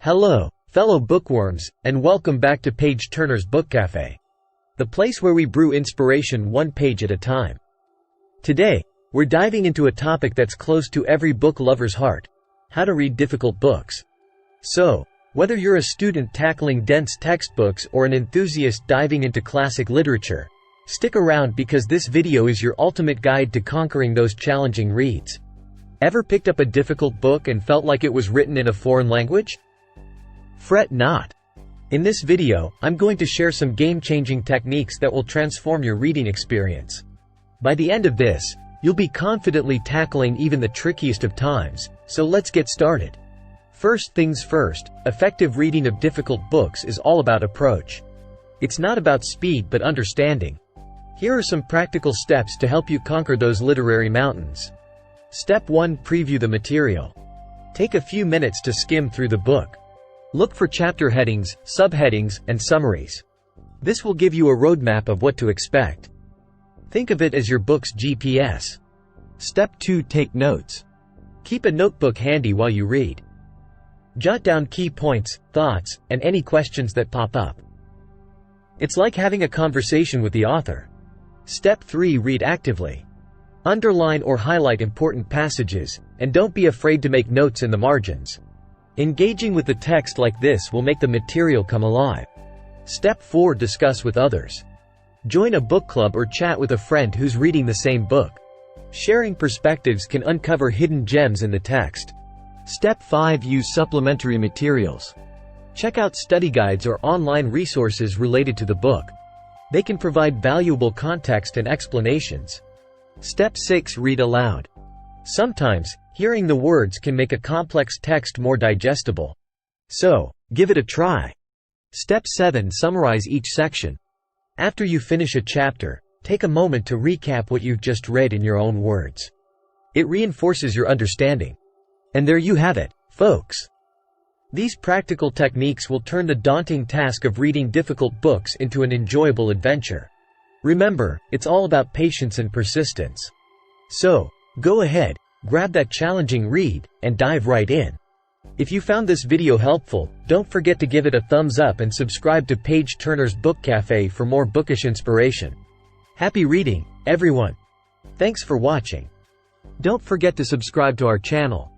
Hello, fellow bookworms, and welcome back to Page Turner's Book Cafe, the place where we brew inspiration one page at a time. Today, we're diving into a topic that's close to every book lover's heart: how to read difficult books. So, whether you're a student tackling dense textbooks or an enthusiast diving into classic literature, stick around because this video is your ultimate guide to conquering those challenging reads. Ever picked up a difficult book and felt like it was written in a foreign language? Fret not. In this video, I'm going to share some game-changing techniques that will transform your reading experience. By the end of this, you'll be confidently tackling even the trickiest of times, so let's get started. First things first, effective reading of difficult books is all about approach. It's not about speed but understanding. Here are some practical steps to help you conquer those literary mountains. Step 1: Preview the material. Take a few minutes to skim through the book. Look for chapter headings, subheadings, and summaries. This will give you a roadmap of what to expect. Think of it as your book's GPS. Step 2: Take notes. Keep a notebook handy while you read. Jot down key points, thoughts, and any questions that pop up. It's like having a conversation with the author. Step 3: Read actively. Underline or highlight important passages, and don't be afraid to make notes in the margins. Engaging with the text like this will make the material come alive. Step 4: Discuss with others. Join a book club or chat with a friend who's reading the same book. Sharing perspectives can uncover hidden gems in the text. Step 5: Use supplementary materials. Check out study guides or online resources related to the book. They can provide valuable context and explanations. Step 6: Read aloud. Sometimes, hearing the words can make a complex text more digestible. So, give it a try. Step 7: Summarize each section. After you finish a chapter, take a moment to recap what you've just read in your own words. It reinforces your understanding. And there you have it, folks. These practical techniques will turn the daunting task of reading difficult books into an enjoyable adventure. Remember, it's all about patience and persistence. So, go ahead, grab that challenging read, and dive right in. If you found this video helpful, don't forget to give it a thumbs up and subscribe to Page Turner's Book Cafe for more bookish inspiration. Happy reading, everyone! Thanks for watching. Don't forget to subscribe to our channel.